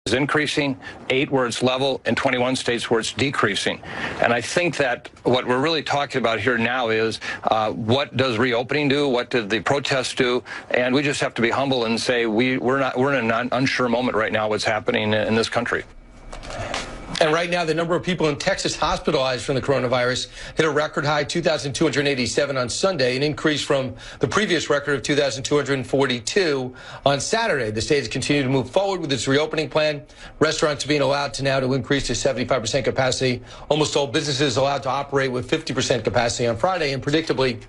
is increasing, 8 where it's level, and 21 states where it's decreasing. And I think that what we're really talking about here now is what does reopening do? What did the protests do? And we just have to be humble and say we're in an unsure moment right now what's happening in this country. And right now, the number of people in Texas hospitalized from the coronavirus hit a record high, 2,287 on Sunday, an increase from the previous record of 2,242 on Saturday. The state has continued to move forward with its reopening plan. Restaurants are being allowed to increase to 75% capacity. Almost all businesses allowed to operate with 50% capacity on Friday. And predictably,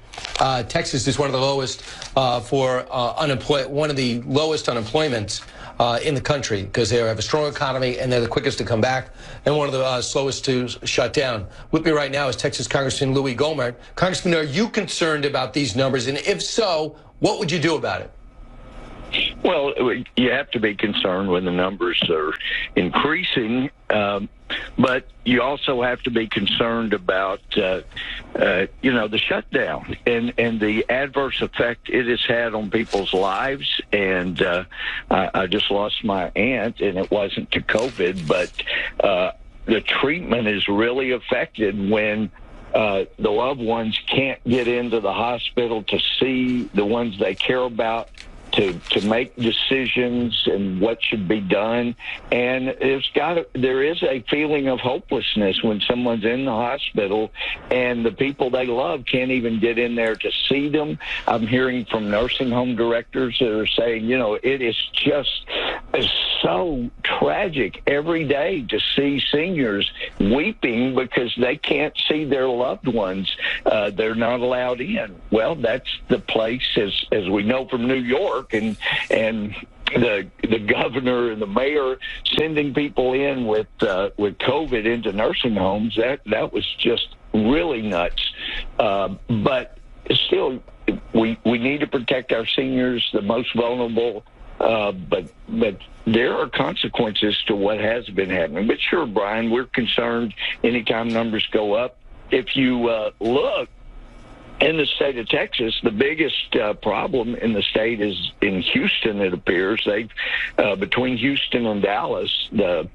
Texas is one of the lowest one of the lowest unemployments in the country because they have a strong economy and they're the quickest to come back and one of the slowest to shut down. With me right now is Texas Congressman Louie Gohmert. Congressman, are you concerned about these numbers? And if so, what would you do about it? Well, you have to be concerned when the numbers are increasing, but you also have to be concerned about, the shutdown and the adverse effect it has had on people's lives. And I just lost my aunt, and it wasn't to COVID, but the treatment is really affected when the loved ones can't get into the hospital to see the ones they care about, to make decisions and what should be done. And there is a feeling of hopelessness when someone's in the hospital and the people they love can't even get in there to see them. I'm hearing from nursing home directors that are saying, it is just so tragic every day to see seniors weeping because they can't see their loved ones. They're not allowed in. Well, that's the place, as we know from New York, and the governor and the mayor sending people in with COVID into nursing homes. That was just really nuts. But still, we need to protect our seniors, the most vulnerable. But there are consequences to what has been happening. But sure, Brian, we're concerned anytime numbers go up. If you look in the state of Texas, the biggest problem in the state is in Houston, it appears. Between Houston and Dallas, the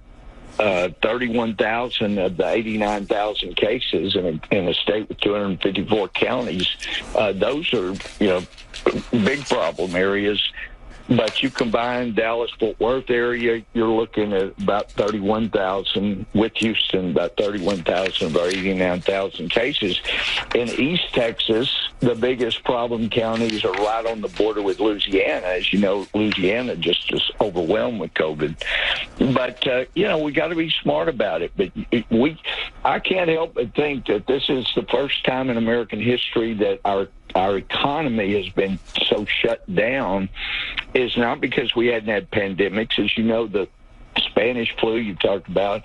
31,000 of the 89,000 cases in a state with 254 counties, those are, big problem areas. But you combine Dallas-Fort Worth area, you're looking at about 31,000. With Houston, about 31,000 of our 89,000 cases. In East Texas, the biggest problem counties are right on the border with Louisiana. As you know, Louisiana just is overwhelmed with COVID. But, we got to be smart about it. But I can't help but think that this is the first time in American history that our economy has been so shut down. Is not because we hadn't had pandemics. As you know, the Spanish flu you talked about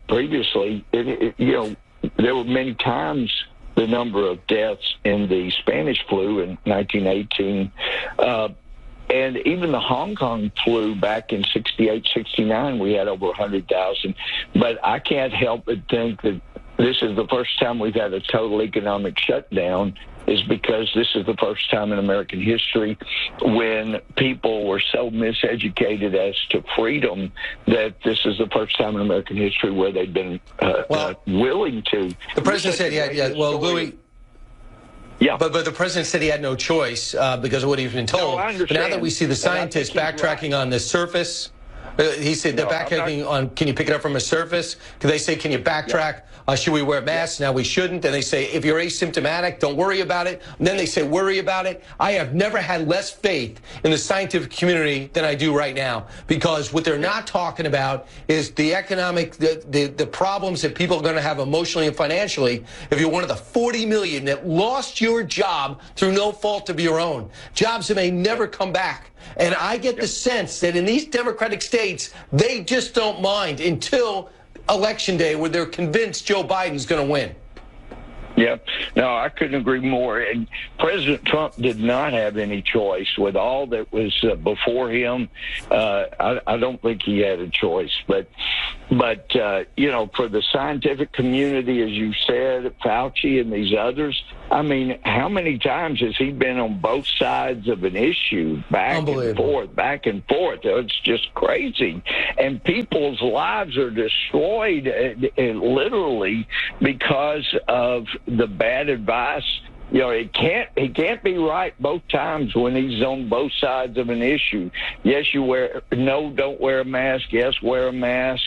previously, there were many times the number of deaths in the Spanish flu in 1918. And even the Hong Kong flu back in 68, 69, we had over 100,000. But I can't help but think that this is the first time we've had a total economic shutdown, is because this is the first time in American history when people were so miseducated as to freedom that this is the first time in American history where they've been willing to. The president said, Louie. Yeah. But the president said he had no choice because of what he's been told. No, I understand. But now that we see the scientists backtracking on the surface, he said they're backtracking on, can you pick it up from a surface? Do they say, can you backtrack? Should we wear masks? Now we shouldn't. And they say, if you're asymptomatic, don't worry about it. And then they say, worry about it. I have never had less faith in the scientific community than I do right now, because what they're not talking about is the economic, the problems that people are going to have emotionally and financially if you're one of the 40 million that lost your job through no fault of your own. Jobs that may never come back. And I get the sense that in these Democratic states, they just don't mind until Election Day, where they're convinced Joe Biden's going to win. Yeah, no, I couldn't agree more. And President Trump did not have any choice with all that was before him. I don't think he had a choice. But for the scientific community, as you said, Fauci and these others, I mean, how many times has he been on both sides of an issue, back and forth, back and forth? It's just crazy. And people's lives are destroyed literally because of the bad advice. You know, he can't be right both times when he's on both sides of an issue. Yes, don't wear a mask. Yes, wear a mask.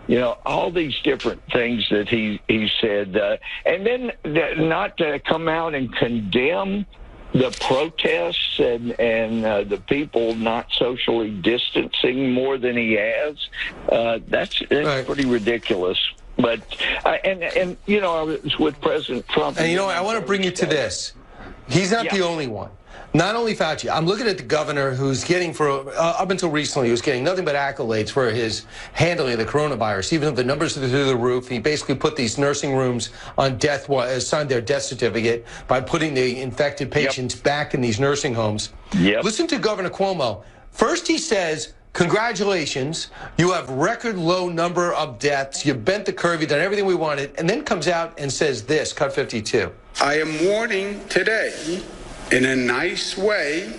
You know, all these different things that he said. And then not to come out and condemn the protests and the people not socially distancing more than he has. That's right. Pretty ridiculous. But and you know, I was with President Trump. And you know, I want to bring you to this. He's not the only one. Not only Fauci. I'm looking at the governor who's getting, up until recently, he was getting nothing but accolades for his handling of the coronavirus. Even though the numbers are through the roof, he basically put these nursing rooms on death, signed their death certificate by putting the infected patients back in these nursing homes. Listen to Governor Cuomo. First he says, congratulations, you have record low number of deaths, you bent the curve, you've done everything we wanted, and then comes out and says this, cut 52. I am warning today, in a nice way,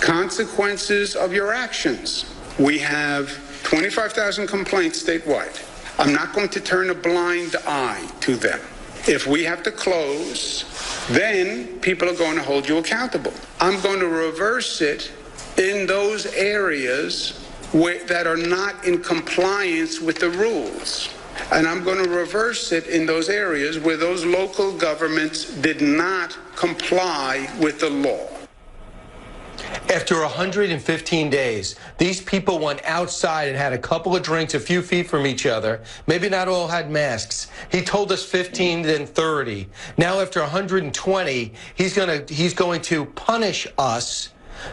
consequences of your actions. We have 25,000 complaints statewide. I'm not going to turn a blind eye to them. If we have to close, then people are going to hold you accountable. I'm going to reverse it in those areas that are not in compliance with the rules. And I'm going to reverse it in those areas where those local governments did not comply with the law. After 115 days, these people went outside and had a couple of drinks a few feet from each other. Maybe not all had masks. He told us 15, then 30. Now after 120, he's going to punish us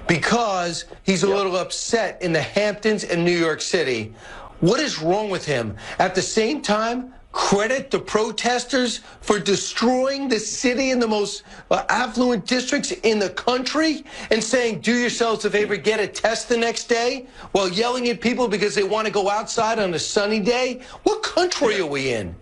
because he's a little upset in the Hamptons and New York City. What is wrong with him? At the same time, credit the protesters for destroying the city in the most affluent districts in the country and saying, do yourselves a favor, get a test the next day, while yelling at people because they want to go outside on a sunny day? What country are we in?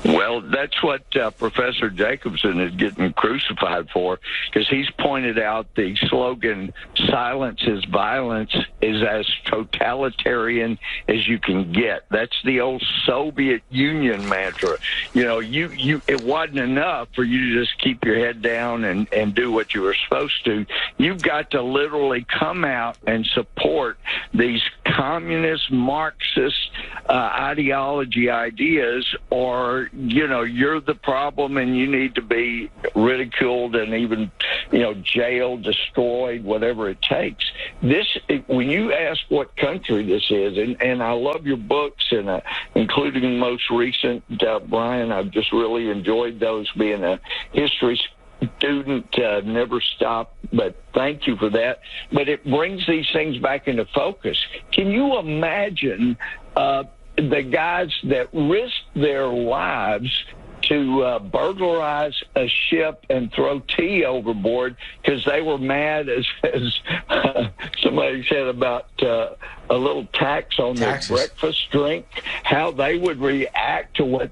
Well, that's what Professor Jacobson is getting crucified for, because he's pointed out the slogan, silence is violence, is as totalitarian as you can get. That's the old Soviet Union mantra. You know, it wasn't enough for you to just keep your head down and do what you were supposed to. You've got to literally come out and support these communist, Marxist ideology ideas, or you know, you're the problem and you need to be ridiculed and even, you know, jailed, destroyed, whatever it takes. When you ask what country this is, and I love your books, and including the most recent, Brian, I've just really enjoyed those, being a history student, never stop, but thank you for that. But it brings these things back into focus. Can you imagine the guys that risked their lives to burglarize a ship and throw tea overboard because they were mad, as somebody said, about a little tax on their breakfast drink, how they would react to what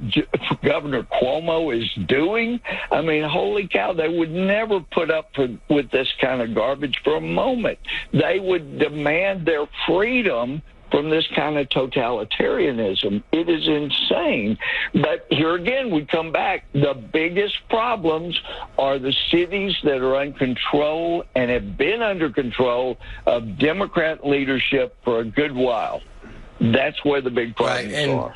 Governor Cuomo is doing? I mean, holy cow, they would never put up with this kind of garbage for a moment. They would demand their freedom from this kind of totalitarianism. It is insane. But here again, we come back. The biggest problems are the cities that are in control and have been under control of Democrat leadership for a good while. That's where the big problems are.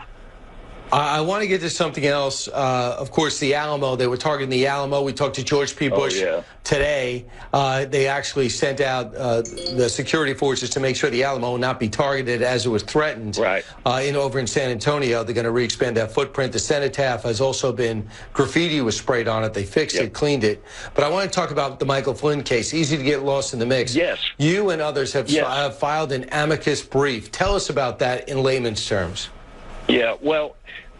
I want to get to something else. Of course, the Alamo. They were targeting the Alamo. We talked to George P. Bush today. They actually sent out the security forces to make sure the Alamo would not be targeted as it was threatened. Over in San Antonio, they're going to re-expand that footprint. The cenotaph has also been, graffiti was sprayed on it. They fixed it, cleaned it. But I want to talk about the Michael Flynn case. Easy to get lost in the mix. You and others have filed an amicus brief. Tell us about that in layman's terms. Yeah, well,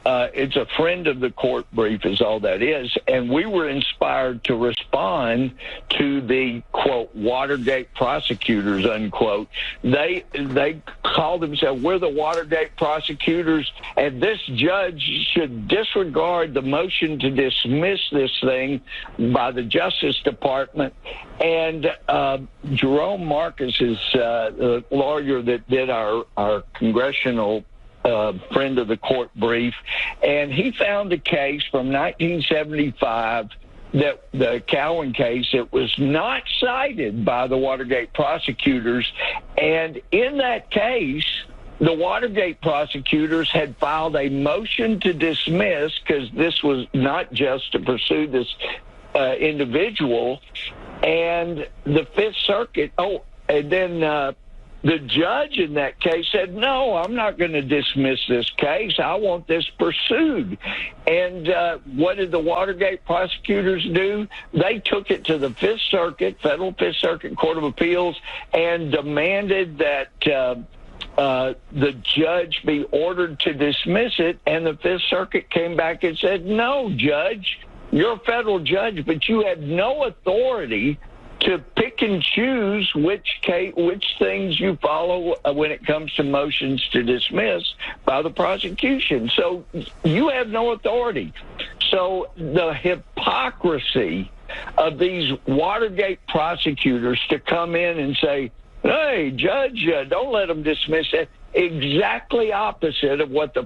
It's a friend of the court brief is all that is. And we were inspired to respond to the, quote, Watergate prosecutors, unquote. They called themselves, we're the Watergate prosecutors, and this judge should disregard the motion to dismiss this thing by the Justice Department. And Jerome Marcus is the lawyer that did our congressional friend of the court brief, and he found a case from 1975, that the Cowan case, it was not cited by the Watergate prosecutors, and in that case, the Watergate prosecutors had filed a motion to dismiss, because this was not just to pursue this individual, and the Fifth Circuit, and then the judge in that case said, no, I'm not going to dismiss this case. I want this pursued. And what did the Watergate prosecutors do? They took it to the Fifth Circuit, Federal Fifth Circuit Court of Appeals, and demanded that the judge be ordered to dismiss it. And the Fifth Circuit came back and said, no, judge, you're a federal judge, but you have no authority to pick and choose which things you follow when it comes to motions to dismiss by the prosecution. So you have no authority. So the hypocrisy of these Watergate prosecutors to come in and say, hey, judge, don't let them dismiss it. Exactly opposite of what the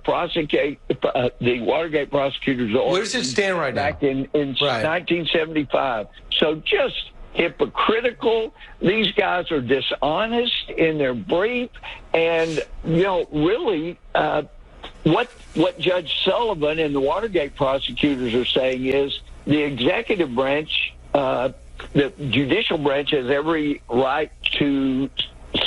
Watergate prosecutors ordered. Where does it stand right now? Back in 1975. So just hypocritical. These guys are dishonest in their brief, and really, what Judge Sullivan and the Watergate prosecutors are saying is the executive branch, the judicial branch, has every right to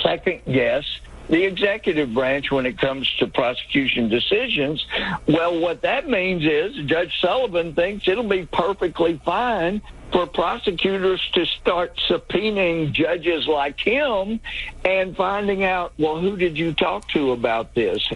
second guess the executive branch when it comes to prosecution decisions. Well, what that means is Judge Sullivan thinks it'll be perfectly fine for prosecutors to start subpoenaing judges like him and finding out, well, who did you talk to about this?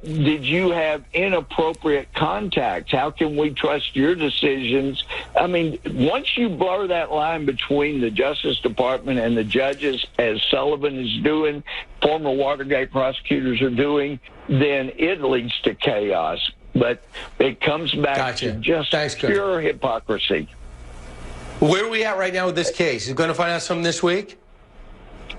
Did you have inappropriate contacts? How can we trust your decisions? I mean, once you blur that line between the Justice Department and the judges, as Sullivan is doing, former Watergate prosecutors are doing, then it leads to chaos. But it comes back to just pure hypocrisy. Where are we at right now with this case? Is going to find out something this week?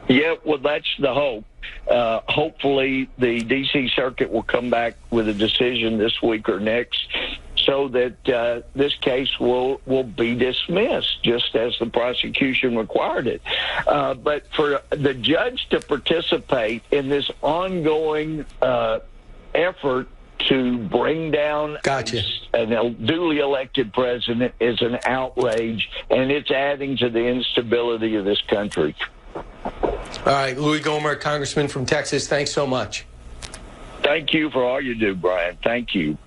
Yeah, well, that's the hope. Hopefully, the D.C. Circuit will come back with a decision this week or next, so that this case will be dismissed, just as the prosecution required it. But for the judge to participate in this ongoing effort to bring down a duly elected president is an outrage, and it's adding to the instability of this country. All right, Louie Gohmert, Congressman from Texas, thanks so much. Thank you for all you do, Brian. Thank you.